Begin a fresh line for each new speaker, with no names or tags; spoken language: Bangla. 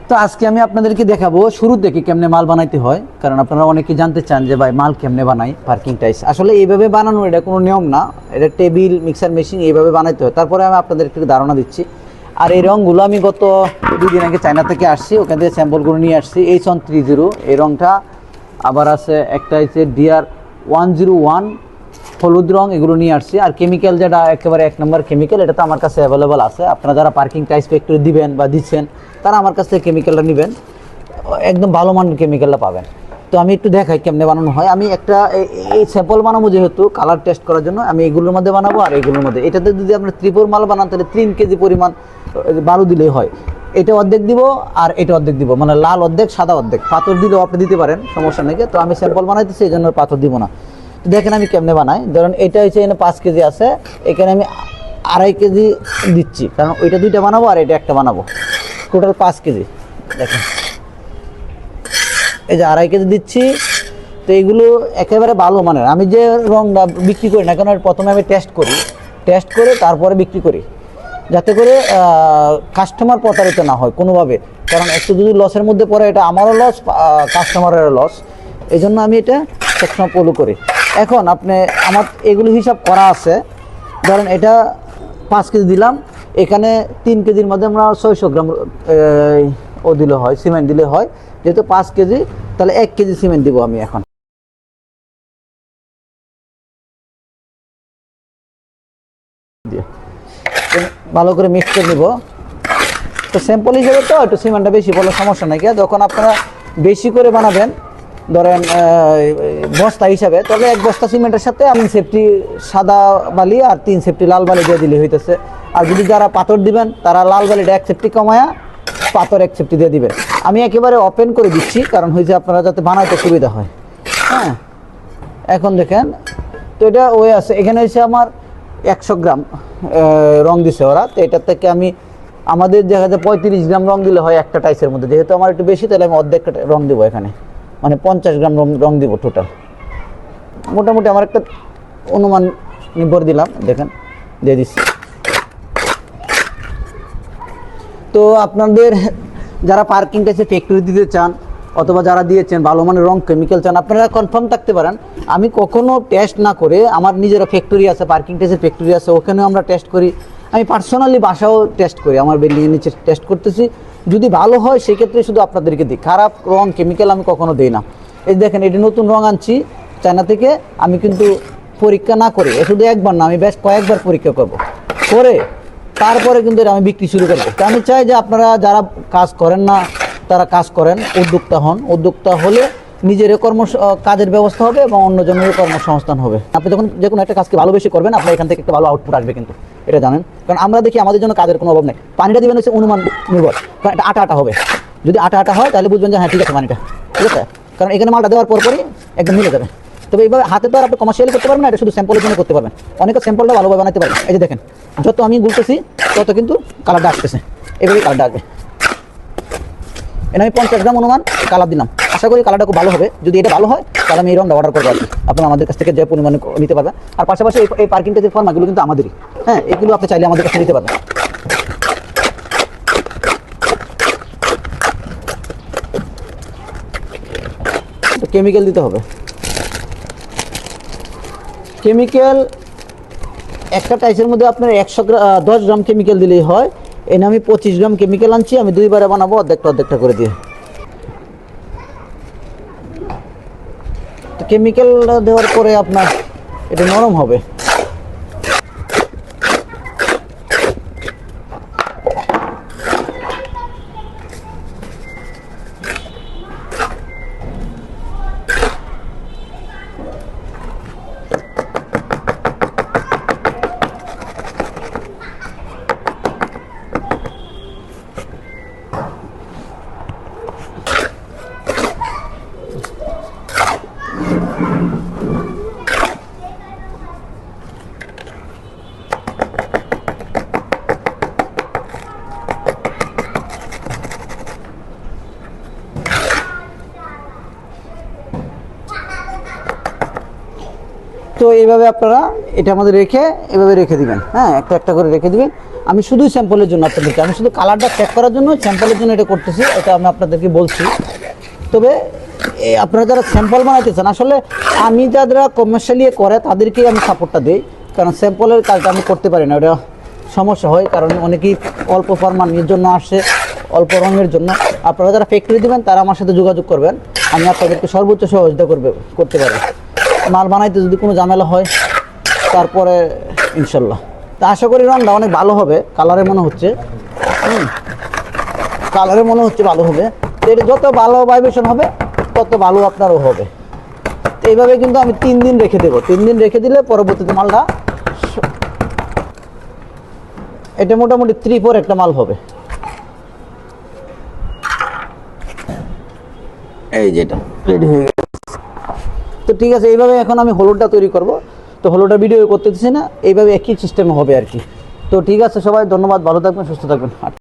তো আজকে আমি আপনাদেরকে দেখাবো শুরু থেকে কেমনে মাল বানাইতে হয়, কারণ আপনারা অনেকে জানতে চান যে ভাই মাল কেমনে বানাই পার্কিং টাইলস। আসলে এইভাবে বানানো এটা কোনো নিয়ম না, এটা টেবিল মিক্সার মেশিন এইভাবে বানাইতে হয়। তারপরে আমি আপনাদেরকে একটু ধারণা দিচ্ছি। আর এই রঙগুলো আমি গত 2 দিন আগে চায়না থেকে আসছি, ওখান থেকে স্যাম্পলগুলো নিয়ে আসছি। H130 এই রঙটা, আবার আছে একটা হচ্ছে DR101 হলুদ রং, এগুলো নিয়ে আসছি। আর কেমিক্যাল যেটা একেবারে 1 নম্বর কেমিক্যাল, এটা তো আমার কাছে অ্যাভেলেবল আছে। আপনারা যারা পার্কিং টাইলস ফ্যাক্টরি দিবেন বা দিচ্ছেন তারা আমার কাছ থেকে কেমিক্যালটা নেবেন, একদম ভালো মানের কেমিক্যালটা পাবেন। তো আমি একটু দেখাই কেমনে বানানো হয়। আমি একটা এই স্যাম্পল বানাবো, যেহেতু কালার টেস্ট করার জন্য আমি এগুলোর মধ্যে বানাবো। আর এগুলোর মধ্যে এটাতে যদি আপনার ত্রিপুর মাল বানান তাহলে 3 কেজি পরিমাণ বালু দিলেই হয়। এটা অর্ধেক দিব আর এটা অর্ধেক দিব, মানে লাল অর্ধেক সাদা অর্ধেক। পাথর দিলেও আপনি দিতে পারেন, সমস্যা নেই। তো আমি স্যাম্পল বানাইতেছি, এই জন্য পাথর দিব না। তো দেখেন আমি কেমনে বানাই। ধরেন এটা হচ্ছে এখানে 5 কেজি আছে, এখানে আমি 2.5 কেজি দিচ্ছি, কারণ ওইটা 2টা বানাবো আর এটা একটা বানাবো। Total 5 KG. দেখেন এই যে 2.5 কেজি দিচ্ছি। তো এইগুলো একেবারে ভালো মানের। আমি যে রংটা বিক্রি করি না কেন, প্রথমে আমি টেস্ট করি, টেস্ট করে তারপরে বিক্রি করি, যাতে করে কাস্টমার প্রতারিত না হয় কোনোভাবে। কারণ একটু যদি লসের মধ্যে পড়ে, এটা আমারও লস, কাস্টমারেরও লস। এই জন্য আমি এটা সবসময় ফলো করি। এখন আপনি আমার এগুলো হিসাব করা আছে। ধরেন এটা 5 কেজি দিলাম, এখানে 3 কেজির মধ্যে আমরা 600 গ্রাম ও দিলে হয়, সিমেন্ট দিলে হয়। যেহেতু 5 কেজি, তাহলে 1 কেজি সিমেন্ট দিব আমি এখন। ভালো করে মিক্স করে নিব। তো স্যাম্পল হিসেবে তো একটু সিমেন্টটা বেশি বলে সমস্যা নাই। যখন আপনারা বেশি করে বানাবেন, ধরেন বস্তা হিসাবে, তবে 1 বস্তা সিমেন্টের সাথে আমি সেফটি সাদা বালি আর 3 সেফটি লাল বালি দিয়ে দিলে হইতেছে। আর যদি যারা পাথর দিবেন তারা লাল বালিটা 1 সেফটি কমায়া পাথর 1 সেফটি দিয়ে দিবেন। আমি একেবারে ওপেন করে দিচ্ছি, কারণ হয়েছে আপনারা যাতে বানাইতে সুবিধা হয়। হ্যাঁ, এখন দেখেন তো এটা ওই আছে। এখানে হচ্ছে আমার 100 গ্রাম রং দিছে ওরা। তো এটার থেকে আমি আমাদের দেখা যায় 35 গ্রাম রং দিলে হয় একটা টাইসের মধ্যে। যেহেতু আমার একটু বেশি, তাহলে আমি অর্ধেক রং দেবো এখানে, মানে 50 গ্রাম রং দিব টোটাল। মোটামুটি আমার একটা অনুমান নির্ভর দিলাম, দেখেন দিয়ে দিচ্ছি। তো আপনাদের যারা পার্কিং টাইসে ফ্যাক্টরি দিতে চান, অথবা যারা দিয়েছেন ভালো মানের রং কেমিক্যাল চান, আপনারা কনফার্ম থাকতে পারেন আমি কখনো টেস্ট না করে, আমার নিজেরা ফ্যাক্টরি আছে, পার্কিং টাইসের ফ্যাক্টরি আছে, ওখানেও আমরা টেস্ট করি। আমি পার্সোনালি বাসাও টেস্ট করি, আমার বিল্ডিংয়ের নিচে টেস্ট করতেছি। যদি ভালো হয় সেক্ষেত্রে শুধু আপনাদেরকে দিই, খারাপ রং কেমিক্যাল আমি কখনো দিই না। এই দেখেন এটি নতুন রং আনছি চায়না থেকে, আমি কিন্তু পরীক্ষা না করে, শুধু একবার না, আমি বেশ কয়েকবার পরীক্ষা করব, করে তারপরে কিন্তু আমি বিক্রি শুরু করবো। তো আমি চাই যে আপনারা যারা কাজ করেন না তারা কাজ করেন, উদ্যোক্তা হন। উদ্যোক্তা হলে নিজের কাজের ব্যবস্থা হবে এবং অন্যজনের কর্মসংস্থান হবে। আপনি যখন যে কোনো একটা কাজকে ভালোবেসে করবেন, আপনার এখান থেকে একটা ভালো আউটপুট আসবে, কিন্তু এটা জানেন। কারণ আমরা দেখি আমাদের জন্য কাজের কোনো অভাব নেই। পানিটা দিবেন হচ্ছে অনুমান নির্ভর, কারণ এটা আটা আটা হবে। যদি আটা আটা হয় তাহলে বুঝবেন যে হ্যাঁ ঠিক আছে পানিটা, ঠিক আছে। কারণ এখানে মালটা দেওয়ার পরই একদম মিলে যাবে। তবে এইভাবে হাতে তো আর আপনি কমার্শিয়ালি করতে পারবেন না, এটা শুধু স্যাম্পলের জন্য করতে পারবেন। অনেকে স্যাম্পলটা ভালোভাবে বানাতে পারবেন। এই যে দেখেন, যত আমি গুলতেছি তত কিন্তু কালারটা আসতেছে, এভাবেই কালারটা আসবে। এটা আমি 50 গ্রাম অনুমান কালার দিলাম। আশা করি কালারটা খুব ভালো হবে। যদি এটা ভালো হয় তাহলে আমি এই রংটা অর্ডার করবো আর কি। আপনারা আমাদের কাছ থেকে যে পরিমাণে নিতে পারবেন। আর পাশাপাশি এই পার্কিং টাইসের ফর্মাগুলো কিন্তু আমাদেরই। হ্যাঁ, এগুলো আপনি চাইলে আমাদের কাছে নিতে পারবেন। কেমিক্যাল দিতে হবে। কেমিক্যাল একটা টাইসের মধ্যে আপনার 10 গ্রাম কেমিক্যাল দিলেই হয়। এনে আমি 25 গ্রাম কেমিক্যাল আনছি, আমি 2 বারে বানাবো, অর্ধেকটা করে দিয়ে। তো কেমিক্যাল দেওয়ার পরে আপনার এটা নরম হবে। তো এইভাবে আপনারা এটা আমাদের এভাবে রেখে দিবেন। হ্যাঁ, একটা করে রেখে দিবেন। আমি শুধুই স্যাম্পলের জন্য আপনাদেরকে, আমি শুধু কালারটা চেক করার জন্য স্যাম্পলের জন্য এটা করতেছি, এটা আমি আপনাদেরকে বলছি। তবে আপনারা যারা স্যাম্পল বানাইতে চান, আসলে আমি যারা কমার্শিয়ালি করে তাদেরকেই আমি সাপোর্টটা দিই, কারণ স্যাম্পলের কাজটা আমি করতে পারি না, ওটা সমস্যা হয়, কারণ অনেকেই অল্প ফরমানের জন্য আসে, অল্প রঙের জন্য। আপনারা যারা ফ্যাক্টরি দেবেন তারা আমার সাথে যোগাযোগ করবেন, আমি আপনাদেরকে সর্বোচ্চ সহযোগিতা করতে পারি। মাল বানাইতে যদি কোনো ঝামেলা হয় তারপরে ইনশাল্লাহ। তা আশা করি রঙটা অনেক ভালো হবে, কালারে মনে হচ্ছে, কালারে মনে হচ্ছে ভালো হবে। তো এটা যত ভালো ভাইব্রেশন হবে তত ভালো আপনারও হবে। তো এইভাবে কিন্তু আমি 3 দিন রেখে দেবো, 3 দিন রেখে দিলে পরবর্তীতে মালটা এটা মোটামুটি 3-4 একটা মাল হবে। এই যেটা রেডি হয়ে গেছে। তো ঠিক আছে, এইভাবে এখন আমি হলুদটা তৈরি করব। তো হলুদটা ভিডিও করতেছি না, এইভাবে একই সিস্টেমে হবে আর কি। তো ঠিক আছে সবাই, ধন্যবাদ, ভালো থাকবেন, সুস্থ থাকবেন।